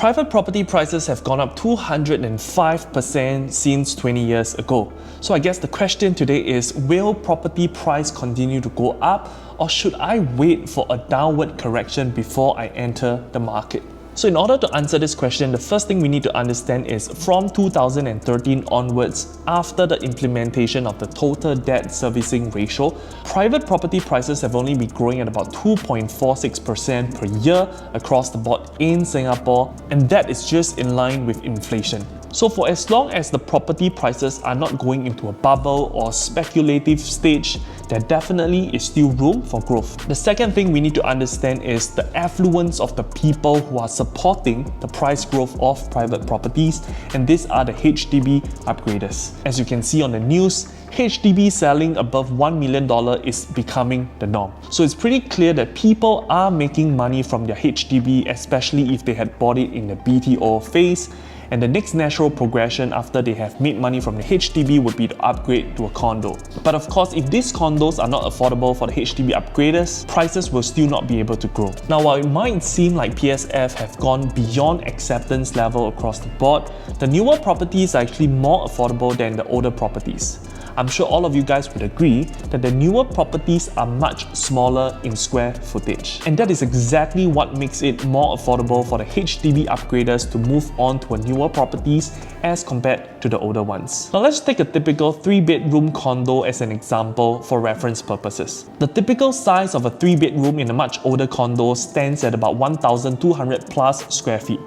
Private property prices have gone up 205% since 20 years ago. So I guess the question today is, will property price continue to go up, or should I wait for a downward correction before I enter the market? So in order to answer this question, the first thing we need to understand is from 2013 onwards, after the implementation of the total debt servicing ratio, private property prices have only been growing at about 2.46% per year across the board in Singapore, and that is just in line with inflation. So for as long as the property prices are not going into a bubble or speculative stage, there definitely is still room for growth. The second thing we need to understand is the affluence of the people who are supporting the price growth of private properties, and these are the HDB upgraders. As you can see on the news, HDB selling above $1 million is becoming the norm. So it's pretty clear that people are making money from their HDB, especially if they had bought it in the BTO phase. And the next natural progression after they have made money from the HDB would be to upgrade to a condo. But of course, if these condos are not affordable for the HDB upgraders, prices will still not be able to grow. Now, while it might seem like PSF have gone beyond acceptance level across the board, the newer properties are actually more affordable than the older properties. I'm sure all of you guys would agree that the newer properties are much smaller in square footage. And that is exactly what makes it more affordable for the HDB upgraders to move on to newer properties as compared to the older ones. Now let's take a typical 3-bedroom condo as an example for reference purposes. The typical size of a 3-bedroom in a much older condo stands at about 1,200 plus square feet.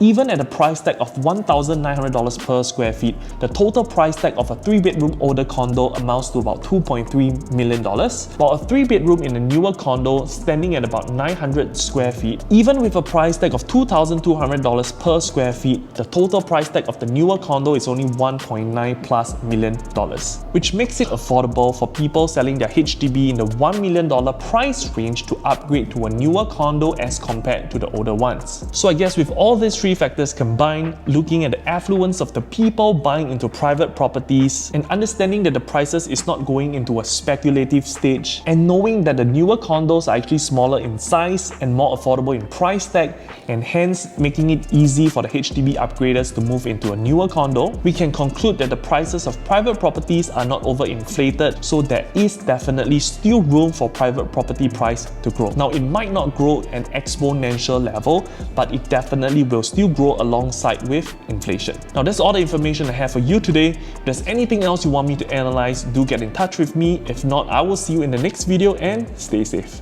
Even at a price tag of $1,900 per square feet, the total price tag of a 3-bedroom older condo amounts to about $2.3 million, while a 3-bedroom in a newer condo standing at about 900 square feet. Even with a price tag of $2,200 per square feet, the total price tag of the newer condo is only $1.9+ million, which makes it affordable for people selling their HDB in the $1 million price range to upgrade to a newer condo as compared to the older ones. So I guess with all these three factors combined, looking at the affluence of the people buying into private properties and understanding that the prices is not going into a speculative stage, and knowing that the newer condos are actually smaller in size and more affordable in price tag, and hence making it easy for the HDB upgraders to move into a newer condo, we can conclude that the prices of private properties are not overinflated, so there is definitely still room for private property price to grow. Now, it might not grow at an exponential level, but it definitely will still grow alongside with inflation. Now that's all the information I have for you today. If there's anything else you want me to analyze, do get in touch with me. If not, I will see you in the next video, and stay safe.